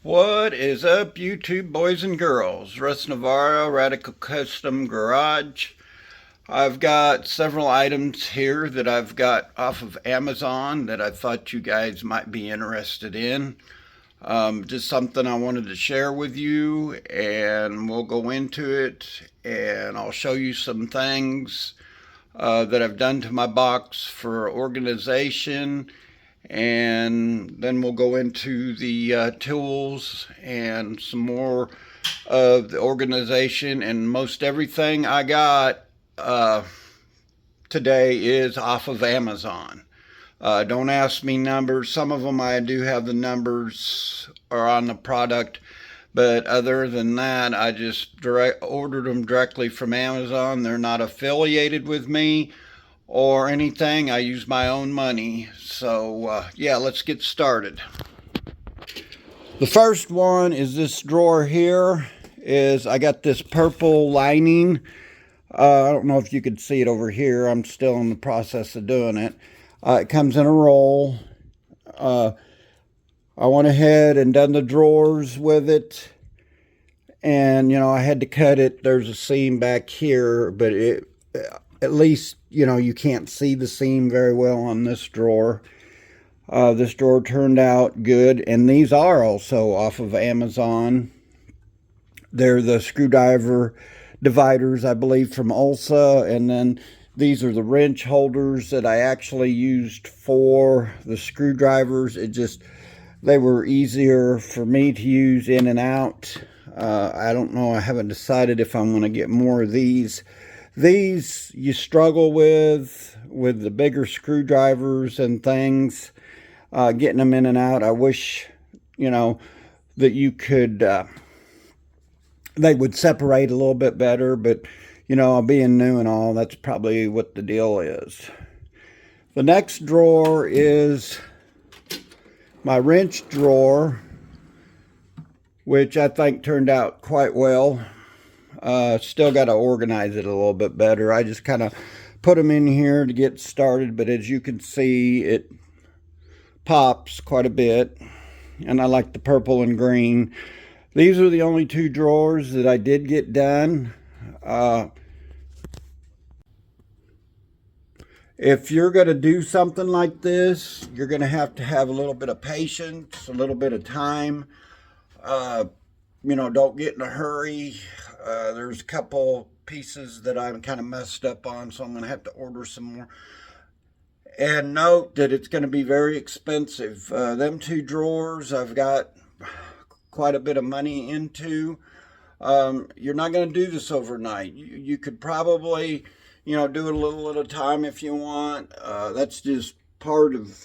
What is up, YouTube boys and girls? Russ Navarro, Radical Custom Garage. I've got several items here that I've got off of Amazon that I thought you guys might be interested in. Just something I wanted to share with you, and we'll go into it, and I'll show you some things that I've done to my box for organization, and then we'll go into the tools and some more of the organization. And most everything I got today is off of Amazon. Don't ask me numbers. Some of them I do have the numbers are on the product, but other than that, I just ordered them directly from Amazon. They're not affiliated with me or anything. I use my own money. So yeah, let's get started. The first one is this drawer here. I got this purple lining. I don't know if you could see it over here. I'm still in the process of doing it. It comes in a roll. I went ahead and done the drawers with it. And, I had to cut it. There's a seam back here, but at least, you can't see the seam very well on this drawer. This drawer turned out good. And these are also off of Amazon. They're the screwdriver dividers, I believe, from Ulsa. And then these are the wrench holders that I actually used for the screwdrivers. They were easier for me to use in and out. I don't know. I haven't decided if I'm going to get more of these. These you struggle with the bigger screwdrivers and things, getting them in and out. I wish, that you could, they would separate a little bit better, but, being new and all, that's probably what the deal is. The next drawer is my wrench drawer, which I think turned out quite well. Still got to organize it a little bit better. I just kind of put them in here to get started, but as you can see, it pops quite a bit, and I like the purple and green. These are the only two drawers that I did get done. If you're going to do something like this, you're going to have a little bit of patience, a little bit of time. Don't get in a hurry. There's a couple pieces that I'm kind of messed up on, so I'm going to have to order some more. And note that it's going to be very expensive. Them two drawers I've got quite a bit of money into. You're not going to do this overnight. You could probably, do it a little at a time if you want. That's just part of,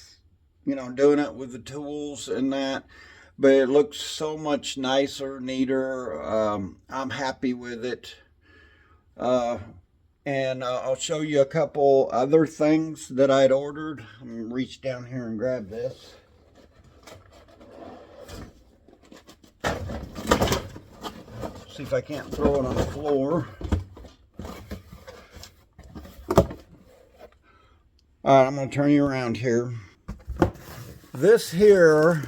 doing it with the tools and that. But it looks so much nicer, neater. I'm happy with it. And I'll show you a couple other things that I'd ordered. I'm going to reach down here and grab this. See if I can't throw it on the floor. All right, I'm going to turn you around here. This here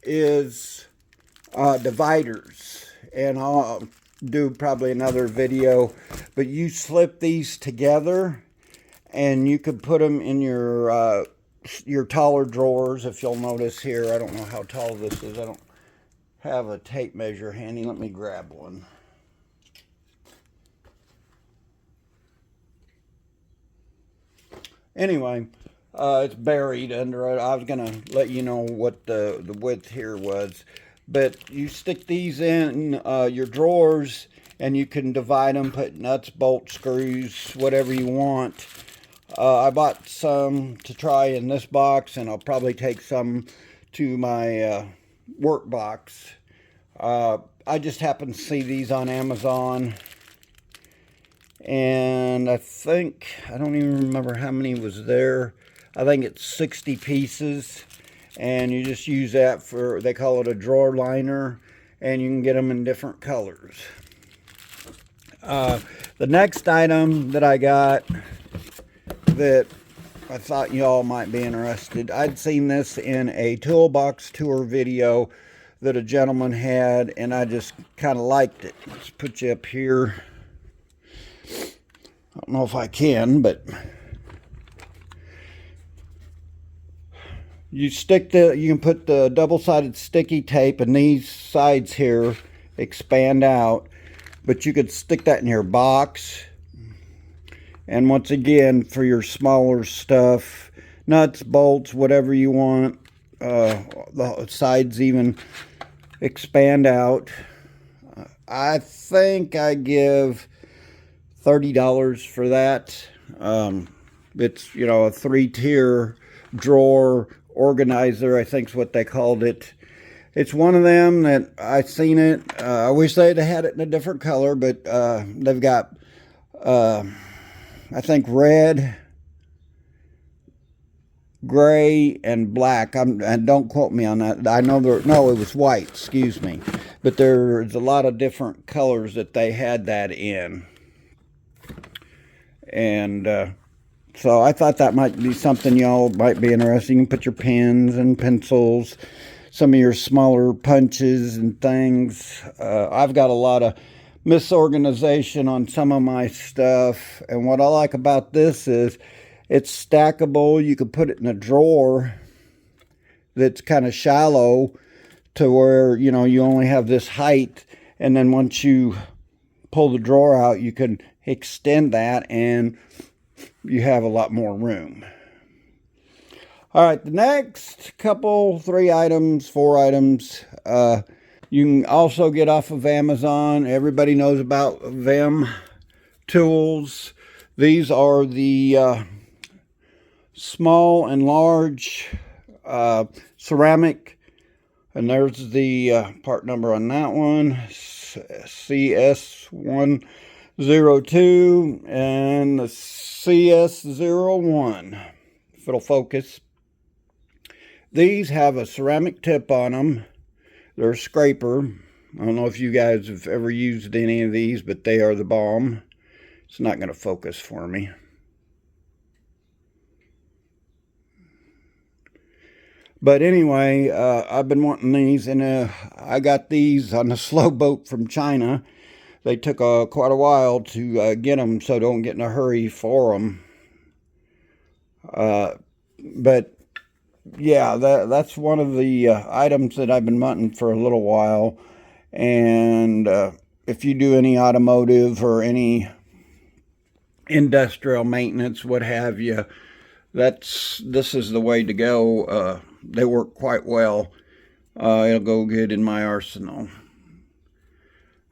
is dividers, and I'll do probably another video, but you slip these together and you could put them in your taller drawers. If you'll notice here, I don't know how tall this is. I don't have a tape measure handy. Let me grab one. Anyway, it's buried under it. I was gonna let you know what the width here was, but you stick these in your drawers, and you can divide them, put nuts, bolts, screws, whatever you want. I bought some to try in this box, and I'll probably take some to my work box. I just happened to see these on Amazon, and I don't even remember how many was there. I think it's 60 pieces, and you just use that for, they call it a drawer liner, and you can get them in different colors. The next item that I got that I thought y'all might be interested, I'd seen this in a toolbox tour video that a gentleman had, and I just kind of liked it. Let's put you up here. I don't know if I can, but you can put the double-sided sticky tape, and these sides here expand out, but you could stick that in your box. And once again, for your smaller stuff, nuts, bolts, whatever you want, the sides even expand out. I think I give $30 for that. It's, you know, a 3-tier drawer organizer, I think is what they called it. It's one of them that I seen it. I wish they'd had it in a different color, but they've got, I think, red, gray, and black. And don't quote me on that. I know no, it was white, excuse me. But there's a lot of different colors that they had that in. And so I thought that might be something y'all might be interested in. You can put your pens and pencils, some of your smaller punches and things. I've got a lot of misorganization on some of my stuff, and what I like about this is it's stackable. You could put it in a drawer that's kind of shallow to where, you know, you only have this height, and then once you pull the drawer out, you can extend that and you have a lot more room. All right, the next couple, 3 items, 4 items, you can also get off of Amazon. Everybody knows about Vem tools. These are the small and large ceramic, and there's the part number on that one, CS102 and the CS01, if it'll focus. These have a ceramic tip on them. They're a scraper. I don't know if you guys have ever used any of these, but they are the bomb. It's not going to focus for me. But anyway, I've been wanting these, and I got these on a slow boat from China. They took quite a while to get them, so don't get in a hurry for them. But yeah, that's one of the items that I've been wanting for a little while. And if you do any automotive or any industrial maintenance, what have you, this is the way to go. They work quite well. It'll go good in my arsenal.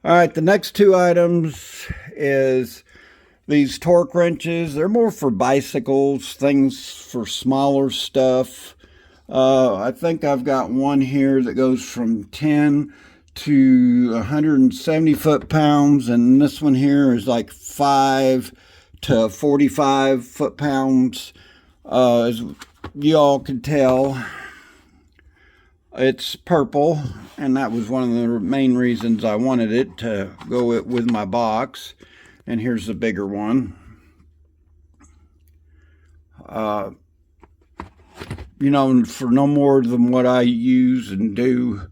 All right, the next 2 items is these torque wrenches. They're more for bicycles, things for smaller stuff. I think I've got one here that goes from 10 to 170 foot-pounds, and this one here is like 5 to 45 foot-pounds. As you all can tell, it's purple, and that was one of the main reasons I wanted it to go with my box. And here's the bigger one. You know, for no more than what I use and do,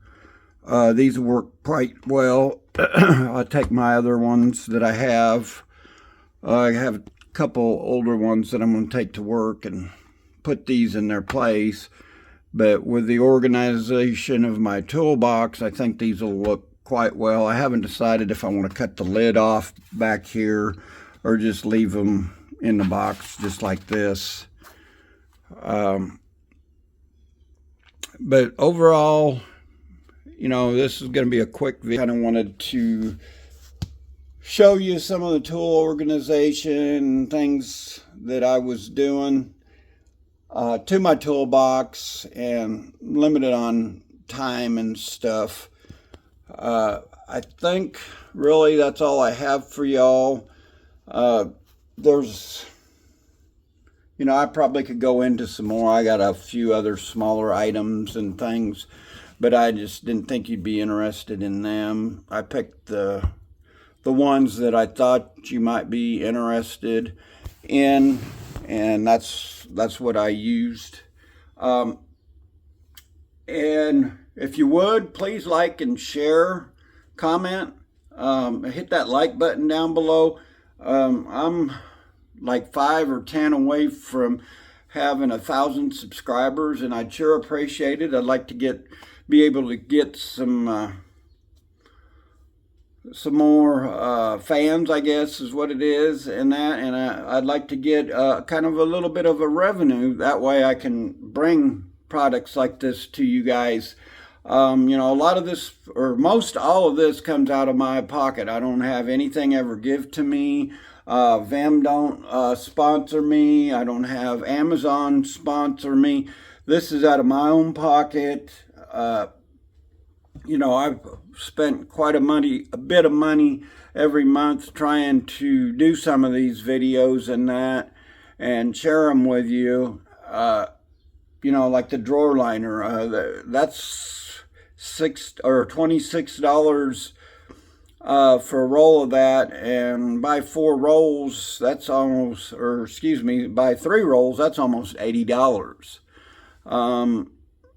these work quite well. I'll take my other ones that I have. I have a couple older ones that I'm going to take to work and put these in their place. But with the organization of my toolbox, I think these will look quite well. I haven't decided if I want to cut the lid off back here or just leave them in the box just like this. But overall, you know, this is going to be a quick video. I kind of wanted to show you some of the tool organization things that I was doing to my toolbox, and limited on time and stuff. I think really that's all I have for y'all. There's, you know, I probably could go into some more. I got a few other smaller items and things, but I just didn't think you'd be interested in them. I picked the ones that I thought you might be interested in, and that's what I used. And if you would, please like and share, comment, hit that like button down below. I'm like 5 or 10 away from having 1,000 subscribers, and I'd sure appreciate it. I'd like to be able to get some more fans, I guess is what it is, and I'd like to get kind of a little bit of a revenue. That way I can bring products like this to you guys. A lot of this, or most all of this, comes out of my pocket. I don't have anything ever give to me. Vim don't sponsor me. I don't have Amazon sponsor me. This is out of my own pocket. I've spent quite a bit of money every month trying to do some of these videos and share them with you. Like the drawer liner, that's $26 for a roll of that, and buy 4 rolls, that's almost, buy 3 rolls, that's almost $80.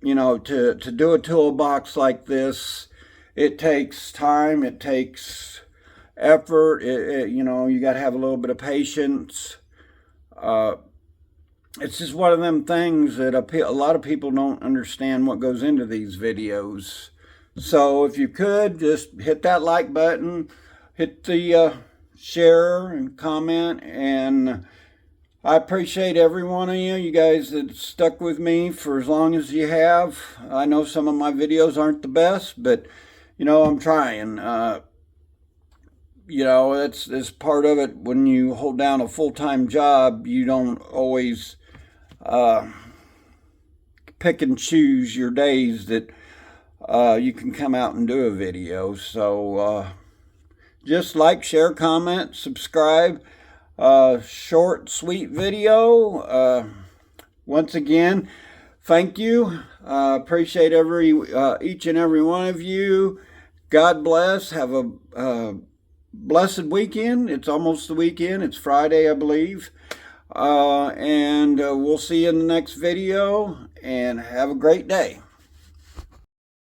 To do a toolbox like this, it takes time, it takes effort, you got to have a little bit of patience. It's just one of them things that a lot of people don't understand what goes into these videos. So if you could, just hit that like button, hit the share and comment, and I appreciate every one of you guys that stuck with me for as long as you have. I know some of my videos aren't the best, but I'm trying. It's part of it. When you hold down a full-time job, you don't always pick and choose your days that you can come out and do a video. So just like, share, comment, subscribe. Short, sweet video. Once again, thank you. Appreciate each and every one of you. God bless. Have a blessed weekend. It's almost the weekend. It's Friday, I believe. And we'll see you in the next video, and have a great day.